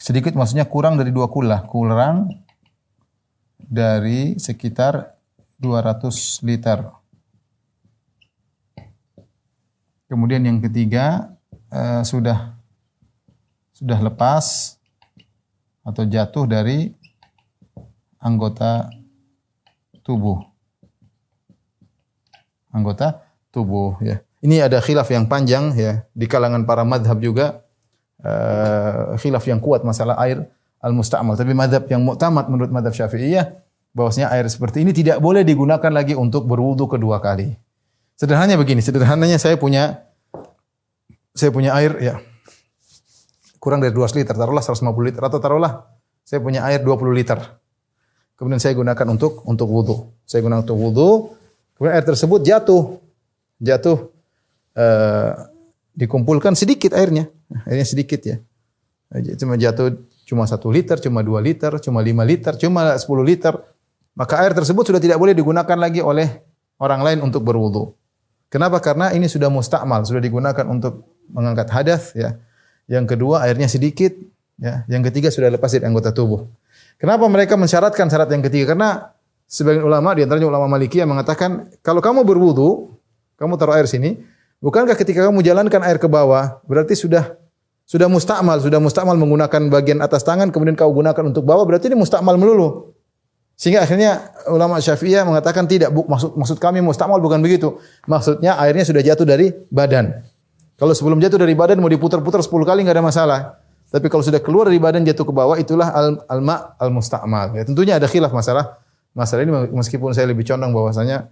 [SPEAKER 3] Sedikit maksudnya kurang dari 2 kullah, kurang dari sekitar 200 liter. Kemudian yang ketiga, sudah lepas atau jatuh dari anggota tubuh. Anggota tubuh ya. Ini ada khilaf yang panjang ya di kalangan para madhab juga. Khilaf yang kuat masalah air al-musta'mal. Tapi madhab yang mu'tamad menurut madhab Syafi'iyah bahwasanya air seperti ini tidak boleh digunakan lagi untuk berwudu kedua kali. Sederhananya begini, sederhananya saya punya air ya kurang dari 200 liter, taruhlah 150 liter atau taruhlah saya punya air 20 liter. Kemudian saya gunakan untuk wudu. Saya gunakan untuk wudu, kemudian air tersebut jatuh dikumpulkan sedikit airnya sedikit ya. Cuma jatuh cuma 1 liter, cuma 2 liter, cuma 5 liter, cuma 10 liter. Maka air tersebut sudah tidak boleh digunakan lagi oleh orang lain untuk berwudu. Kenapa? Karena ini sudah musta'mal, sudah digunakan untuk mengangkat hadas ya. Yang kedua airnya sedikit ya. Yang ketiga sudah lepas dari anggota tubuh. Kenapa mereka mensyaratkan syarat yang ketiga? Karena sebagian ulama di antaranya ulama Malikiyah mengatakan kalau kamu berwudu, kamu taruh air sini, bukankah ketika kamu jalankan air ke bawah berarti sudah musta'mal menggunakan bagian atas tangan kemudian kau gunakan untuk bawah, berarti ini musta'mal melulu. Sehingga akhirnya ulama Syafi'iyah mengatakan tidak, maksud kami musta'mal bukan begitu. Maksudnya airnya sudah jatuh dari badan. Kalau sebelum jatuh dari badan mau diputar-putar 10 kali enggak ada masalah. Tapi kalau sudah keluar dari badan jatuh ke bawah itulah al-ma' al-musta'mal. Ya, tentunya ada khilaf masalah ini meskipun saya lebih condong bahwasanya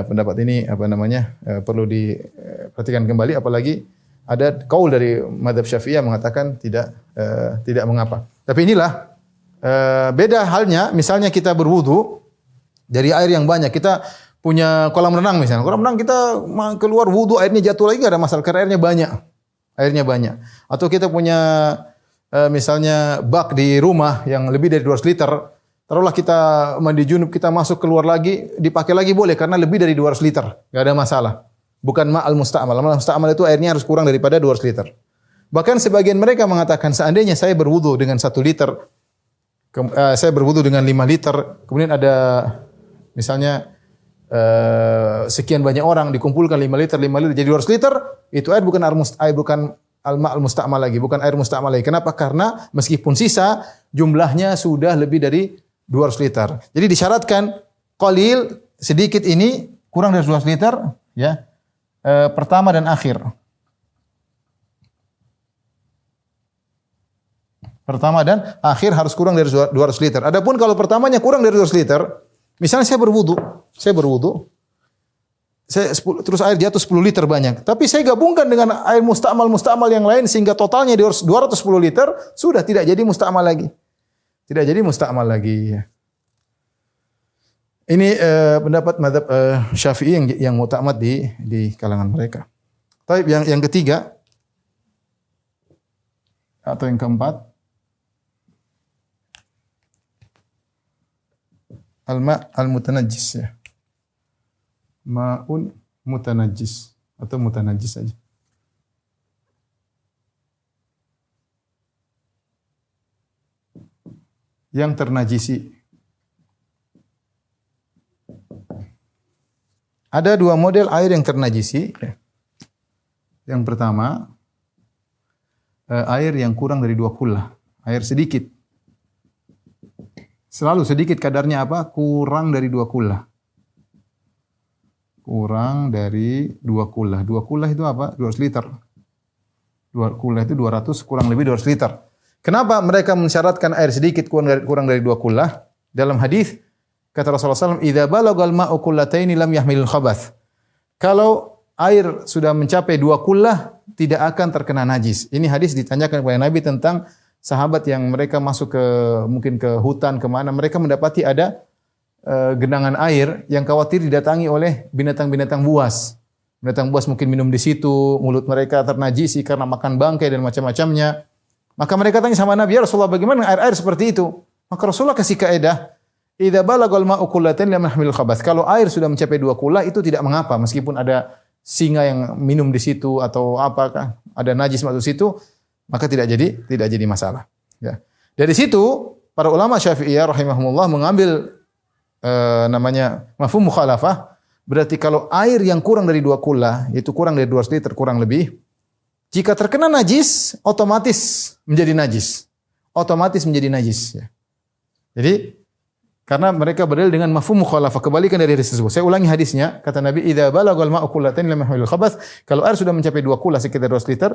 [SPEAKER 3] pendapat ini perlu diperhatikan kembali, apalagi ada kaul dari mazhab Syafi'iyah mengatakan tidak mengapa. Tapi inilah beda halnya misalnya kita berwudu dari air yang banyak. Kita punya kolam renang misalnya. Kolam renang kita keluar wudu airnya jatuh lagi enggak ada masalah karena airnya banyak. Airnya banyak. Atau kita punya misalnya bak di rumah yang lebih dari 200 liter. Taruhlah kita mandi junub, kita masuk keluar lagi, dipakai lagi boleh karena lebih dari 200 liter. Enggak ada masalah. Bukan ma'al musta'mal. Ma'al musta'mal itu airnya harus kurang daripada 200 liter. Bahkan sebagian mereka mengatakan seandainya saya berwudu dengan 1 liter, saya berwudu dengan 5 liter, kemudian ada misalnya sekian banyak orang dikumpulkan 5 liter jadi 200 liter, itu air bukan al-ma'al musta'mal lagi, bukan air musta'mal lagi. Kenapa? Karena meskipun sisa jumlahnya sudah lebih dari 200 liter. Jadi disyaratkan qalil sedikit ini kurang dari 200 liter ya. Pertama dan akhir. Pertama dan akhir harus kurang dari 200 liter. Adapun kalau pertamanya kurang dari 200 liter, misalnya saya berwudu, terus air jatuh 10 liter banyak. Tapi saya gabungkan dengan air musta'mal yang lain sehingga totalnya 210 liter, sudah tidak jadi musta'mal lagi. Tidak jadi musta'mal lagi. Ini pendapat mazhab Syafi'i yang mu'tamad di kalangan mereka. Tapi yang ketiga atau yang keempat, al-ma' al-mutanajjis ya. Ma'un mutanajjis atau mutanajjis saja. Yang ternajisi. Ada 2 model air yang ternajisi. Yang pertama, air yang kurang dari 2 kullah. Air sedikit. Selalu sedikit kadarnya apa? Kurang dari 2 kullah. Kurang dari 2 kullah. 2 kullah itu apa? 200 liter. 2 kullah itu 200, kurang lebih 200 liter. Kenapa mereka mensyaratkan air sedikit kurang dari 2 kullah? Dalam hadis kata Rasulullah SAW, "Idza balagal ma'u kullataini lam yahmilul khabath." Kalau air sudah mencapai 2 kullah tidak akan terkena najis. Ini hadis ditanyakan kepada Nabi tentang sahabat yang mereka masuk ke mungkin ke hutan kemana, mereka mendapati ada genangan air yang khawatir didatangi oleh binatang-binatang buas. Binatang buas mungkin minum di situ, mulut mereka ternajisi karena makan bangkai dan macam-macamnya. Maka mereka tanya sama Nabi, "Ya Rasulullah, bagaimana air-air seperti itu?" Maka Rasulullah kasih kaidah, "Idza balagal ma'u qullatan lam yahmil khabath." Kalau air sudah mencapai 2 kullah itu tidak mengapa meskipun ada singa yang minum di situ atau apakah ada najis masuk situ, maka tidak jadi masalah. Ya. Dari situ para ulama Syafi'iyah rahimahumullah mengambil namanya mafhum mukhalafah, berarti kalau air yang kurang dari 2 kullah, yaitu kurang dari 200 liter kurang lebih, jika terkena najis otomatis menjadi najis. Otomatis menjadi najis, ya. Jadi karena mereka berdalil dengan mafhum mukhalafah, kebalikan dari hadis tersebut. Saya ulangi hadisnya, kata Nabi, "Idza balagal ma'u qullatan lam yahmil khabath." Kalau air sudah mencapai 2 kullah sekitar 200 liter,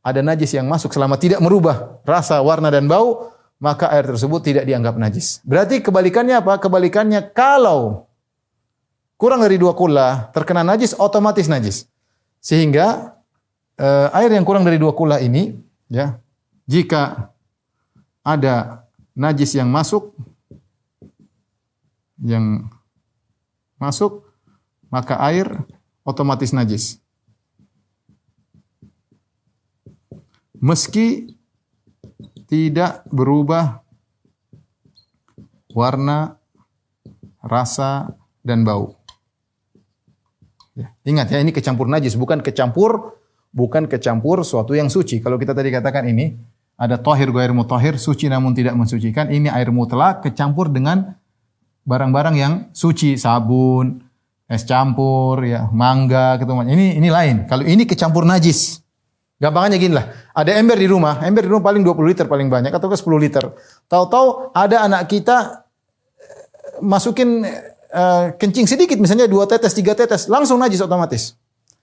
[SPEAKER 3] ada najis yang masuk selama tidak merubah rasa, warna dan bau, maka air tersebut tidak dianggap najis. Berarti kebalikannya apa? Kebalikannya kalau kurang dari 2 kullah terkena najis otomatis najis. Sehingga air yang kurang dari 2 kullah ini, ya, jika ada najis yang masuk, maka air otomatis najis. Meski tidak berubah warna, rasa, dan bau. Ya, ingat ya, ini kecampur najis, bukan kecampur suatu yang suci. Kalau kita tadi katakan ini ada tahir ghair mutahhir, suci namun tidak mensucikan. Ini air mutlak kecampur dengan barang-barang yang suci, sabun, es campur, ya, mangga, gitu. Ini lain. Kalau ini kecampur najis. Gampangannya gini lah. Ada ember di rumah paling 20 liter paling banyak atau ke 10 liter. Tahu-tahu ada anak kita masukin kencing sedikit, misalnya 2 tetes, 3 tetes, langsung najis otomatis.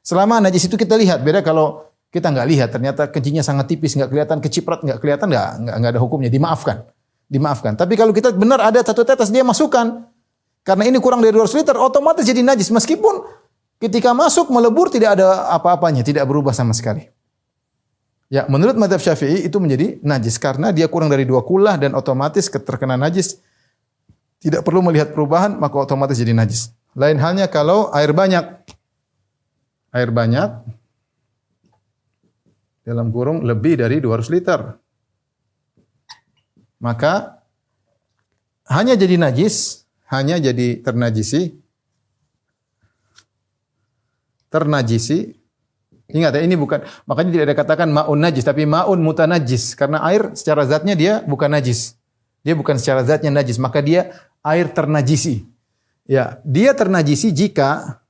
[SPEAKER 3] Selama najis itu kita lihat, beda kalau kita nggak lihat, ternyata kencingnya sangat tipis, nggak kelihatan, keciprat nggak kelihatan, nggak ada hukumnya, dimaafkan. Tapi kalau kita benar ada 1 tetes dia masukkan, karena ini kurang dari 200 liter, otomatis jadi najis. Meskipun ketika masuk melebur tidak ada apa-apanya, tidak berubah sama sekali. Ya, menurut mazhab Syafi'i itu menjadi najis karena dia kurang dari 2 kullah dan otomatis terkena najis. Tidak perlu melihat perubahan, maka otomatis jadi najis. Lain halnya kalau air banyak dalam kurung lebih dari 200 liter. Maka hanya jadi najis, hanya jadi ternajisi. Ingat ya, ini bukan, makanya tidak ada katakan ma'un najis, tapi ma'un mutanajis. Karena air secara zatnya dia bukan najis. Dia bukan secara zatnya najis, maka dia air ternajisi. Ya, dia ternajisi jika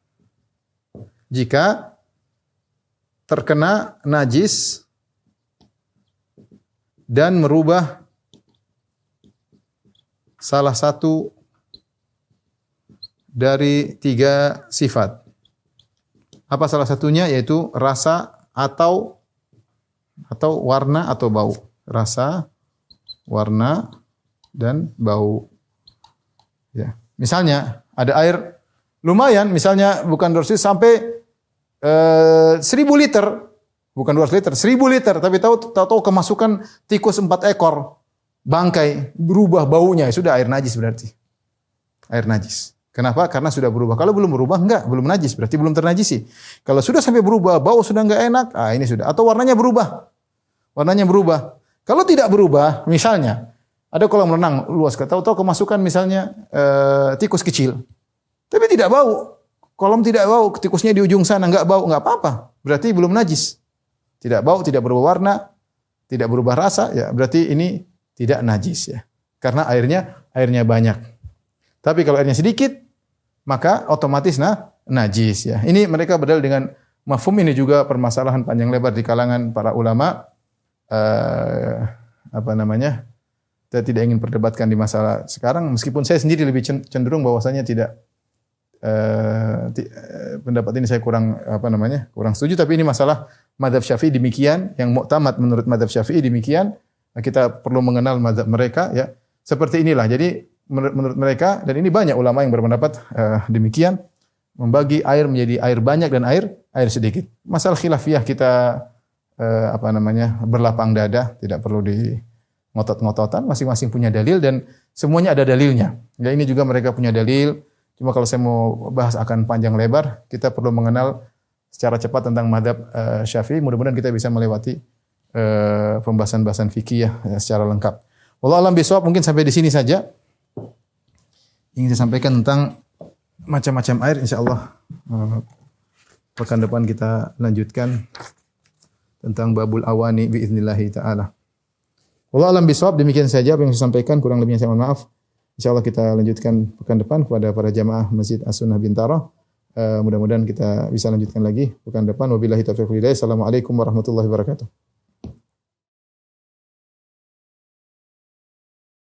[SPEAKER 3] terkena najis dan merubah salah satu dari 3 sifat. Apa salah satunya? Yaitu rasa atau warna atau bau. Rasa, warna, dan bau. Ya. Misalnya ada air lumayan, misalnya bukan 200 liter sampai 1000 liter. Bukan 200 liter, 1000 liter. Tapi tahu kemasukan tikus 4 ekor. Bangkai, berubah baunya, sudah air najis berarti. Air najis. Kenapa? Karena sudah berubah. Kalau belum berubah, belum najis, berarti belum ternajisi. Kalau sudah sampai berubah, bau sudah enggak enak, ini sudah. Atau warnanya berubah. Kalau tidak berubah, misalnya ada kolam renang luas, tahu-tahu kemasukan misalnya tikus kecil. Tapi tidak bau. Kolam tidak bau, tikusnya di ujung sana enggak bau, enggak apa-apa. Berarti belum najis. Tidak bau, tidak berubah warna, tidak berubah rasa, ya berarti ini tidak najis ya. Karena airnya banyak. Tapi kalau airnya sedikit, maka otomatis najis ya. Ini mereka berdalil dengan mafhum, ini juga permasalahan panjang lebar di kalangan para ulama. Saya tidak ingin perdebatkan di masalah sekarang, meskipun saya sendiri lebih cenderung bahwasanya pendapat ini saya kurang setuju, tapi ini masalah mazhab Syafi'i demikian, yang mu'tamad menurut mazhab Syafi'i demikian. Kita perlu mengenal mazhab mereka ya. Seperti inilah. Jadi menurut mereka, dan ini banyak ulama yang berpendapat demikian, membagi air menjadi air banyak dan air sedikit. Masalah khilafiyah kita berlapang dada, tidak perlu di ngotot-ngototan, masing-masing punya dalil dan semuanya ada dalilnya. Ya ini juga mereka punya dalil. Cuma kalau saya mau bahas akan panjang lebar, kita perlu mengenal secara cepat tentang mazhab Syafi'i. Mudah-mudahan kita bisa melewati pembahasan-bahasan fikih ya secara lengkap. Wallahu a'lam bishawab, mungkin sampai di sini saja. Ingin saya sampaikan tentang macam-macam air, insyaallah pekan depan kita lanjutkan tentang babul awani biiznillah taala. Wallahu a'lam bishawab, demikian saja apa yang saya sampaikan, kurang lebihnya saya mohon maaf. Insyaallah kita lanjutkan pekan depan kepada para jamaah Masjid As-Sunnah Bintaro. Mudah-mudahan kita bisa lanjutkan lagi pekan depan. Wabillahi taufiq wal hidayah. Assalamualaikum warahmatullahi wabarakatuh.